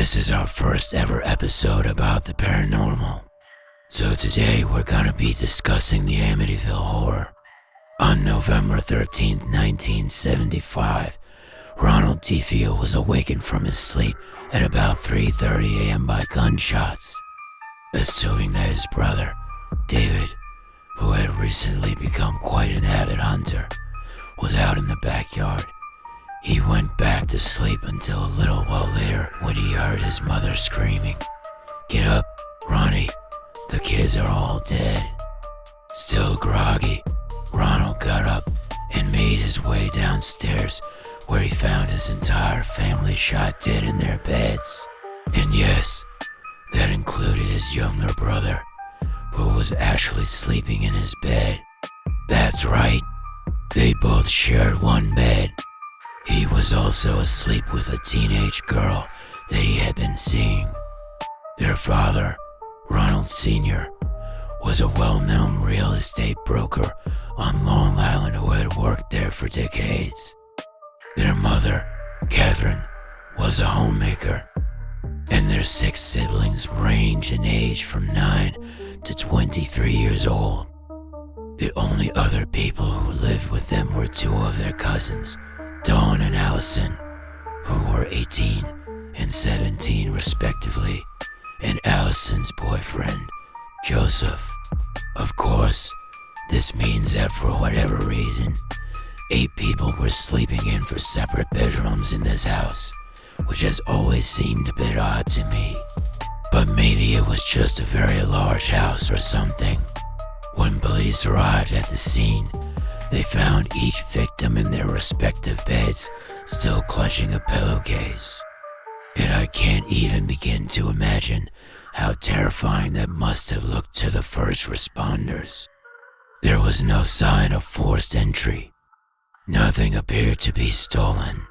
This is our first ever episode about the paranormal. So today we're gonna be discussing the Amityville horror. On November 13th, 1975, Ronald Tefeo was awakened from his sleep at about 3:30 a.m. by gunshots. Assuming that his brother, David, who had recently become quite an avid hunter, was out in the backyard, he went back to sleep until a little while later when he heard his mother screaming, "Get up, Ronnie, the kids are all dead." Still groggy, Ronald got up and made his way downstairs, where he found his entire family shot dead in their beds. And yes, that included his younger brother, who was actually sleeping in his bed. That's right, they both shared one bed. He was also asleep with a teenage girl that he had been seeing. Their father, Ronald Sr., was a well-known real estate broker on Long Island who had worked there for decades. Their mother, Catherine, was a homemaker, and their 6 siblings ranged in age from 9 to 23 years old. The only other people who lived with them were 2 of their cousins, Dawn and Allison, who were 18 and 17 respectively, and Allison's boyfriend, Joseph. Of course, this means that for whatever reason, 8 people were sleeping in for separate bedrooms in this house, which has always seemed a bit odd to me. But maybe it was just a very large house or something. When police arrived at the scene, they found each victim in their respective beds, still clutching a pillowcase. And I can't even begin to imagine how terrifying that must have looked to the first responders. There was no sign of forced entry. Nothing appeared to be stolen.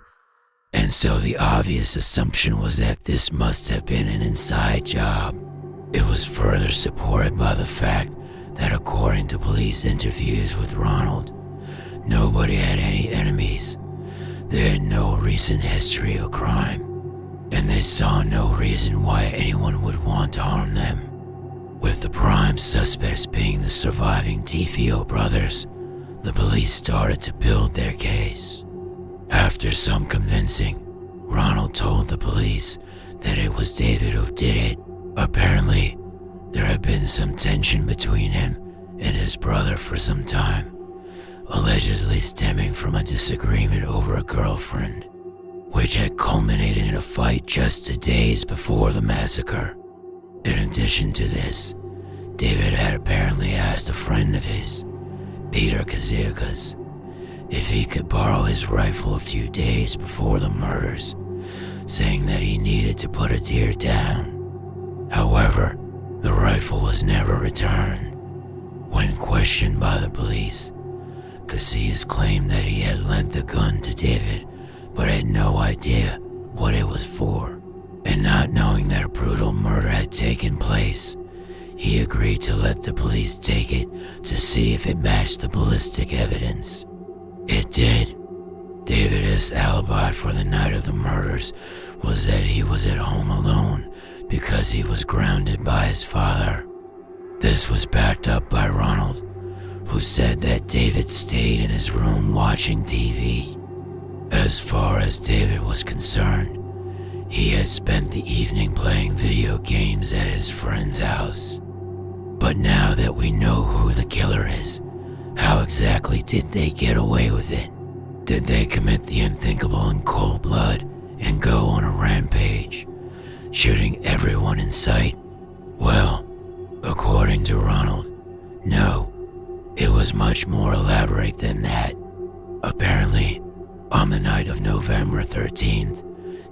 And so the obvious assumption was that this must have been an inside job. It was further supported by the fact that according to police interviews with Ronald, nobody had any enemies. They had no recent history of crime, and they saw no reason why anyone would want to harm them. With the prime suspects being the surviving Tefeo brothers, the police started to build their case. After some convincing, Ronald told the police that it was David who did it. Apparently, there had been some tension between him and his brother for some time, allegedly stemming from a disagreement over a girlfriend, which had culminated in a fight just days before the massacre. In addition to this, David had apparently asked a friend of his, Peter Kazirkas, if he could borrow his rifle a few days before the murders, saying that he needed to put a deer down. However, the rifle was never returned. When questioned by the police, Casillas claimed that he had lent the gun to David, but had no idea what it was for. And not knowing that a brutal murder had taken place, he agreed to let the police take it to see if it matched the ballistic evidence. It did. David's alibi for the night of the murders was that he was at home alone because he was grounded by his father. This was backed up by Ronald, who said that David stayed in his room watching TV. As far as David was concerned, he had spent the evening playing video games at his friend's house. But now that we know who the killer is, how exactly did they get away with it? Did they commit the unthinkable in cold blood and go on a rampage, shooting everyone in sight? Well, according to Ronald, no. It was much more elaborate than that. Apparently, on the night of November 13th,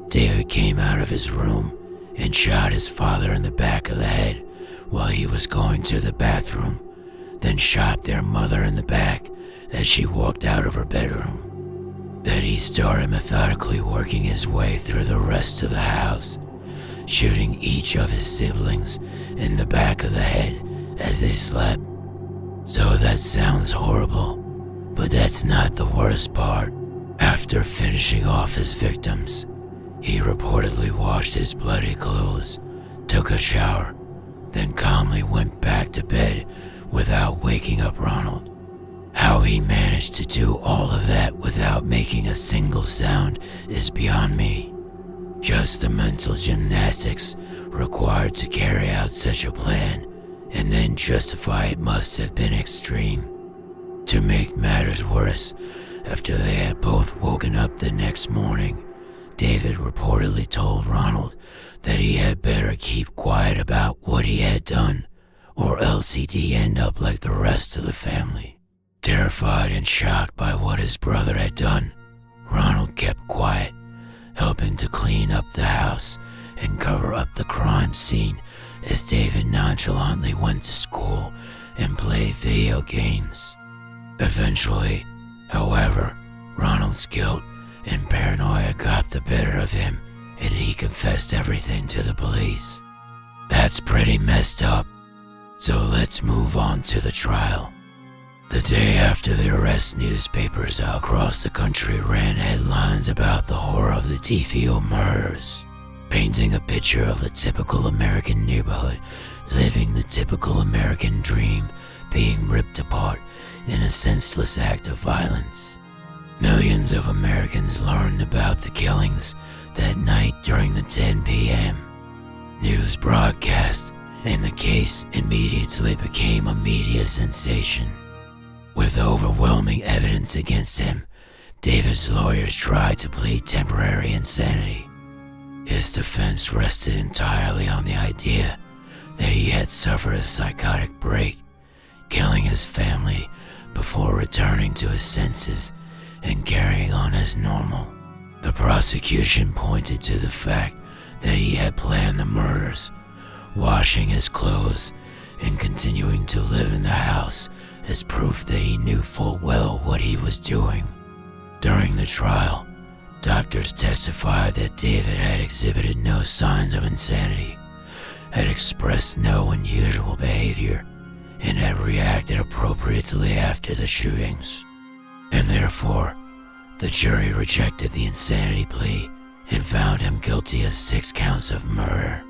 David came out of his room and shot his father in the back of the head while he was going to the bathroom, then shot their mother in the back as she walked out of her bedroom. Then he started methodically working his way through the rest of the house, shooting each of his siblings in the back of the head as they slept. So that sounds horrible, but that's not the worst part. After finishing off his victims, He reportedly washed his bloody clothes, took a shower, then calmly went back to bed without waking up Ronald. How he managed to do all of that without making a single sound is beyond me. Just the mental gymnastics required to carry out such a plan and then justify it must have been extreme. To make matters worse, after they had both woken up the next morning, David reportedly told Ronald that he had better keep quiet about what he had done, or else he'd end up like the rest of the family. Terrified and shocked by what his brother had done, Ronald kept quiet, helping to clean up the house and cover up the crime scene as David nonchalantly went to school and played video games. Eventually, however, Ronald's guilt and paranoia got the better of him and he confessed everything to the police. That's pretty messed up, so let's move on to the trial. The day after the arrest, newspapers across the country ran headlines about the horror of the Amityville murders, painting a picture of a typical American neighborhood living the typical American dream being ripped apart in a senseless act of violence. Millions of Americans learned about the killings that night during the 10 p.m. news broadcast, and the case immediately became a media sensation. With overwhelming evidence against him, David's lawyers tried to plead temporary insanity. His defense rested entirely on the idea that he had suffered a psychotic break, killing his family before returning to his senses and carrying on as normal. The prosecution pointed to the fact that he had planned the murders, washing his clothes and continuing to live in the house as proof that he knew full well what he was doing. During the trial, doctors testified that David had exhibited no signs of insanity, had expressed no unusual behavior, and had reacted appropriately after the shootings. And therefore, the jury rejected the insanity plea and found him guilty of 6 counts of murder.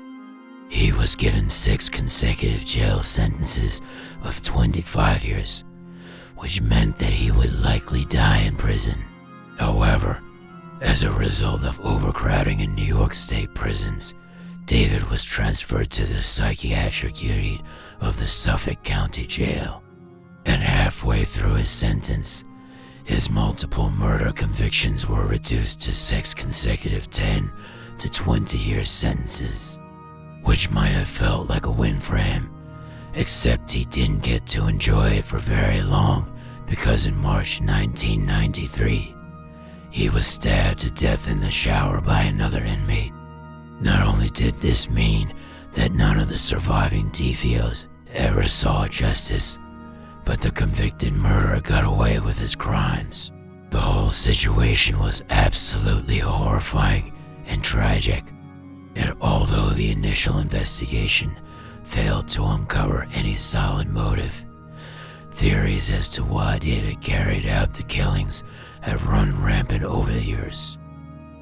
He was given 6 consecutive jail sentences of 25 years, which meant that he would likely die in prison. However, as a result of overcrowding in New York State prisons, David was transferred to the psychiatric unit of the Suffolk County Jail. And halfway through his sentence, his multiple murder convictions were reduced to 6 consecutive 10 to 20-year sentences, which might have felt like a win for him, except he didn't get to enjoy it for very long because in March 1993, he was stabbed to death in the shower by another inmate. Not only did this mean that none of the surviving DVOs ever saw justice, but the convicted murderer got away with his crimes. The whole situation was absolutely horrifying and tragic, and although the initial investigation failed to uncover any solid motive, theories as to why David carried out the killings have run rampant over the years.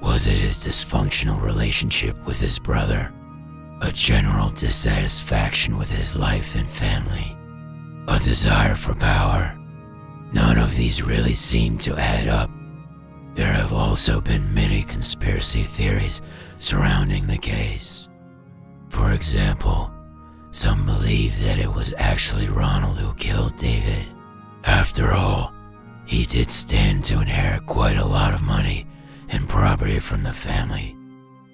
Was it his dysfunctional relationship with his brother? A general dissatisfaction with his life and family? A desire for power? None of these really seem to add up. There have also been many conspiracy theories surrounding the case. For example, some believe that it was actually Ronald who killed David. After all, he did stand to inherit quite a lot of money and property from the family.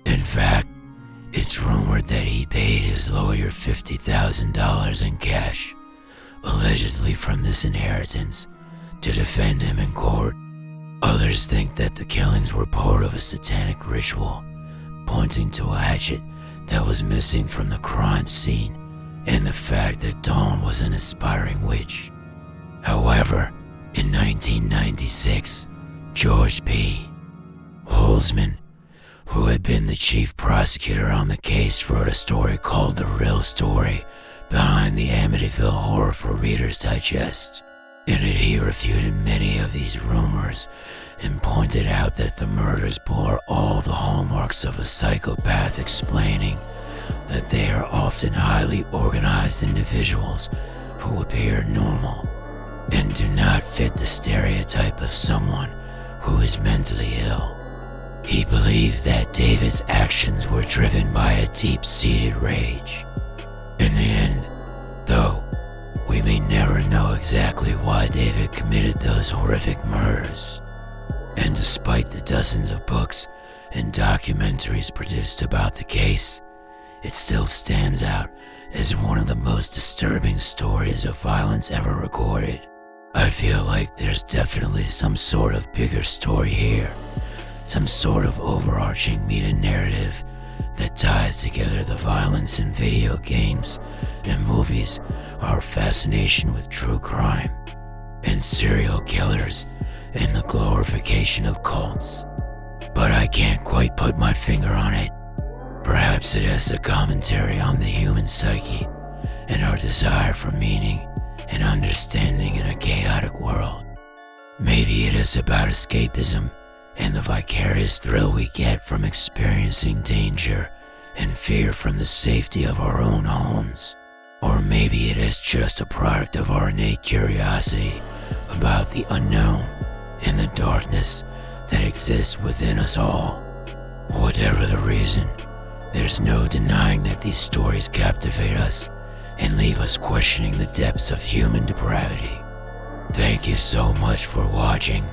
In fact, it's rumored that he paid his lawyer $50,000 in cash, allegedly from this inheritance, to defend him in court. Others think that the killings were part of a satanic ritual, pointing to a hatchet that was missing from the crime scene and the fact that Dawn was an aspiring witch. However, in 1996, George P. Holzman, who had been the chief prosecutor on the case, wrote a story called The Real Story Behind the Amityville Horror for Reader's Digest. In it, he refuted many of these rumors and pointed out that the murders bore all the hallmarks of a psychopath, explaining that they are often highly organized individuals who appear normal and do not fit the stereotype of someone who is mentally ill. He believed that David's actions were driven by a deep-seated rage. In the end, though, we may never know exactly why David committed those horrific murders. And despite the dozens of books and documentaries produced about the case, it still stands out as one of the most disturbing stories of violence ever recorded. I feel like there's definitely some sort of bigger story here, some sort of overarching meta-narrative that ties together the violence in video games and movies, our fascination with true crime, and serial killers, and the glorification of cults. But I can't quite put my finger on it. Perhaps it has a commentary on the human psyche and our desire for meaning and understanding in a chaotic world. Maybe it is about escapism and the vicarious thrill we get from experiencing danger and fear from the safety of our own homes. Or maybe it is just a product of our innate curiosity about the unknown and the darkness that exists within us all. Whatever the reason, there's no denying that these stories captivate us and leave us questioning the depths of human depravity. Thank you so much for watching.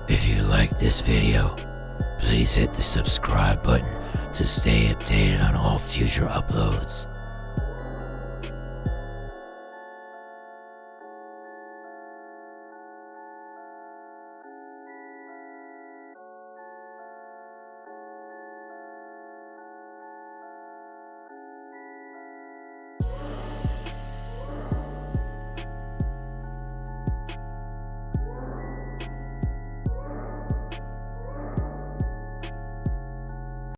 If you liked this video, please hit the subscribe button to stay updated on all future uploads.